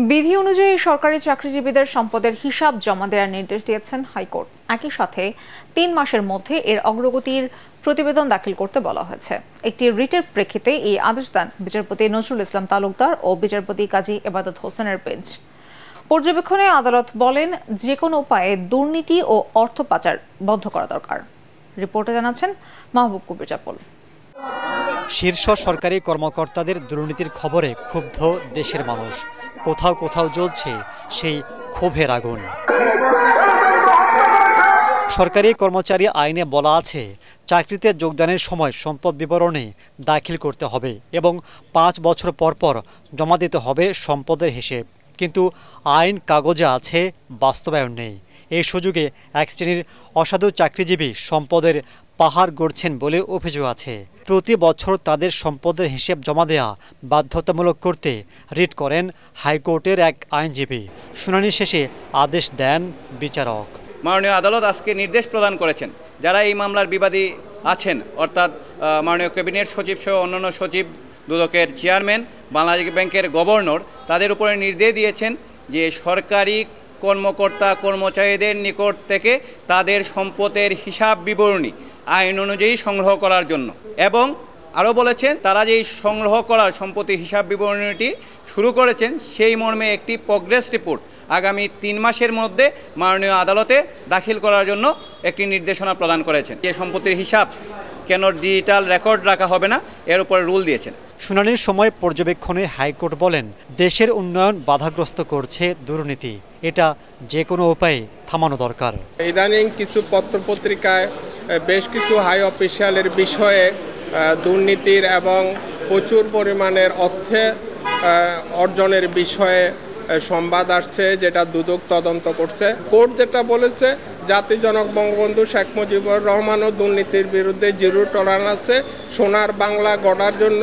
বিধি অনুযায়ী সরকারি চাকরিজীবীদের সম্পদের হিসাব জমা দেওয়ার নির্দেশ দিয়েছেন হাইকোর্ট। একই সাথে ৩ মাসের মধ্যে এর অগ্রগতির প্রতিবেদন দাখিল করতে বলা হয়েছে। একটি রিটের প্রেক্ষিতে এই আদেশ দেন বিচারপতি নজরুল ইসলাম তালুকদার ও বিচারপতি কাজী এবাদত হোসেনের বেঞ্চ। পর্যবেক্ষণে আদালত বলেন, যে কোনো উপায়ে দুর্নীতি ও অর্থ পাচার বন্ধ করা দরকার। রিপোর্টে জানাচ্ছেন মাহবুব কবির চাপল। শীর্ষ সরকারি কর্মকর্তাদের দুর্নীতির খবরে ক্ষুব্ধ দেশের মানুষ। কোথাও কোথাও জ্বলছে সেই ক্ষোভের আগুন। সরকারি কর্মচারী আইনে বলা আছে, চাকরিতে যোগদানের সময় সম্পদ বিবরণী দাখিল করতে হবে এবং ৫ বছর পর পর জমা দিতে হবে সম্পদের হিসেব। কিন্তু আইন কাগজে আছে, বাস্তবায়ন নেই। এই সুযোগে এক শ্রেণীর অসাধু চাকরিজীবী সম্পদের পাহাড় গড়ছেন বলে অভিযোগ আছে। প্রতি বছর তাদের সম্পদের হিসেব জমা দেওয়া বাধ্যতামূলক করতে রিট করেন হাইকোর্টের এক আইনজীবী। শুনানি শেষে আদেশ দেন বিচারক। মাননীয় আদালত আজকে নির্দেশ প্রদান করেছেন, যারা এই মামলার বিবাদী আছেন, অর্থাৎ মাননীয় ক্যাবিনেট সচিব সহ অন্যান্য সচিব, দুদকের চেয়ারম্যান, বাংলাদেশ ব্যাংকের গভর্নর, তাদের উপরে নির্দেশ দিয়েছেন যে সরকারি কর্মকর্তা কর্মচারীদের নিকট থেকে তাদের সম্পদের হিসাব বিবরণী আইন অনুযায়ী সংগ্রহ করার জন্য, এবং আরও বলেছেন তারা যেই সংগ্রহ করার সম্পত্তির হিসাব বিবরণীটি শুরু করেছেন সেই মর্মে একটি প্রগ্রেস রিপোর্ট আগামী ৩ মাসের মধ্যে মাননীয় আদালতে দাখিল করার জন্য একটি নির্দেশনা প্রদান করেছেন। যে সম্পত্তির হিসাব কেন ডিজিটাল রেকর্ড রাখা হবে না, এর উপরে রুল দিয়েছেন। শুনানির সময় পর্যবেক্ষণে হাইকোর্ট বলেন, দেশের উন্নয়ন বাধাগ্রস্ত করছে দুর্নীতি। এটা যে কোনো উপায়ে থামানো দরকার। ইদানিং কিছু পত্রপত্রিকায় বেশ কিছু হাই অফিসিয়ালের বিষয়ে দুর্নীতির এবং প্রচুর পরিমাণের অর্থ অর্জনের বিষয়ে সংবাদ আসছে, যেটা দুদক তদন্ত করছে। কোর্ট যেটা বলেছে, জাতির জনক বঙ্গবন্ধু শেখ মুজিবুর রহমানও দুর্নীতির বিরুদ্ধে জিরো টলারেন্সে সোনার বাংলা গড়ার জন্য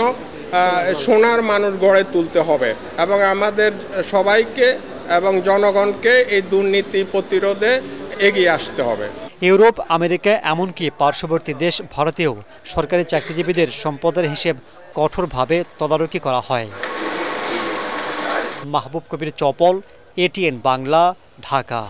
সোনার মানুষ গড়ে তুলতে হবে এবং আমাদের সবাইকে এবং জনগণকে এই দুর্নীতি প্রতিরোধে এগিয়ে আসতে হবে। ইউরোপ, আমেরিকা, এমনকি পার্শ্ববর্তী দেশ ভারতেও সরকারি চাকরিজীবীদের সম্পদের হিসেব কঠোরভাবে তদারকি করা হয়। মাহবুব কবির চপল, এটিএন বাংলা, ঢাকা।